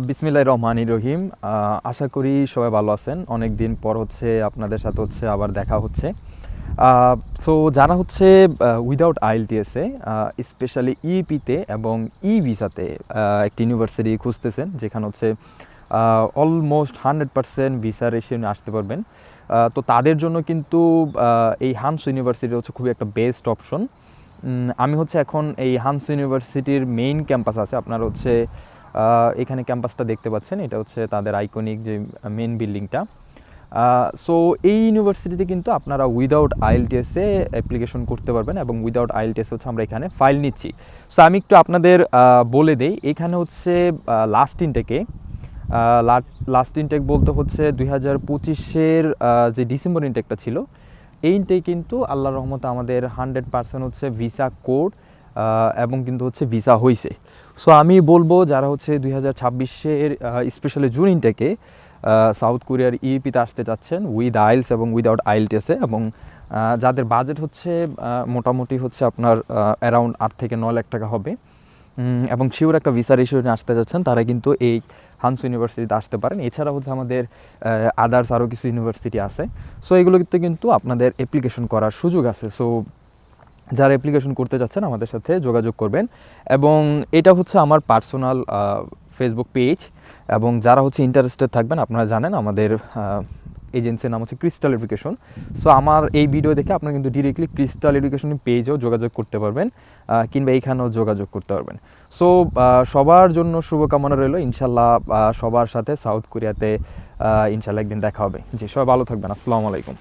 বিসমিল্লাহির রহমানির রহিম। আশা করি সবাই ভালো আছেন। অনেক দিন পর আপনাদের সাথে আবার দেখা হচ্ছে। সো যারা উইদাউট আইএলটিএসে স্পেশালি ইপিতে এবং ই ভিসাতে একটি ইউনিভার্সিটি খুঁজতেছেন যেখানে অলমোস্ট 100% ভিসা রেশিও আসতে পারবেন, তো তাদের জন্য কিন্তু এই হামস ইউনিভার্সিটি খুবই একটা বেস্ট অপশন। আমি এখন এই হামস ইউনিভার্সিটির মেইন ক্যাম্পাস আছে, আপনার এখানে ক্যাম্পাসটা দেখতে পাচ্ছেন, এটা তাদের আইকনিক যে মেন বিল্ডিংটা। সো এই ইউনিভার্সিটিতে কিন্তু আপনারা উইদাউট আইএলটিএসে অ্যাপ্লিকেশন করতে পারবেন এবং উইদাউট আইএলটিএস আমরা এখানে ফাইল নিচ্ছি। সো আমি একটু আপনাদের বলে দেই, এখানে লাস্ট ইনটেক বলতে 2025-এর যে ডিসেম্বর ইনটেকটা ছিল, এই ইনটেক কিন্তু আল্লাহর রহমতে আমাদের 100% ভিসা কোড এবং কিন্তু ভিসা হয়েছে। সো আমি বলবো যারা 2026-এর স্পেশালি জুন ইনটেকে সাউথ কোরিয়ার ইপিতে আসতে চাচ্ছেন উইথ আইএলস এবং উইদাউট আইএলটিএসে, এবং যাদের বাজেট মোটামুটি আপনার অ্যারাউন্ড 8 থেকে 9 লাখ টাকা হবে এবং শিওর একটা ভিসা রেশিও নিয়ে আসতে যাচ্ছেন, তারা কিন্তু এই হামস ইউনিভার্সিটিতে আসতে পারেন। এছাড়া আমাদের আদার্স আরও কিছু ইউনিভার্সিটি আছে। সো এগুলোতে কিন্তু আপনাদের অ্যাপ্লিকেশন করার সুযোগ আছে। সো যারা অ্যাপ্লিকেশন করতে যাচ্ছেন আমাদের সাথে যোগাযোগ করবেন, এবং এটা আমার পার্সোনাল ফেসবুক পেজ, এবং যারা ইন্টারেস্টেড থাকবেন, আপনারা জানেন আমাদের এজেন্সির নাম ক্রিস্টাল এডুকেশন। সো আমার এই ভিডিও দেখে আপনারা কিন্তু ডিরেক্টলি ক্রিস্টাল এডুকেশন পেজেও যোগাযোগ করতে পারবেন, কিংবা এইখানেও যোগাযোগ করতে পারবেন। সো সবার জন্য শুভকামনা রইল। ইনশাল্লাহ সবার সাথে সাউথ কোরিয়াতে ইনশাল্লাহ একদিন দেখা হবে। যে সবাই ভালো থাকবেন। আসসালামু আলাইকুম।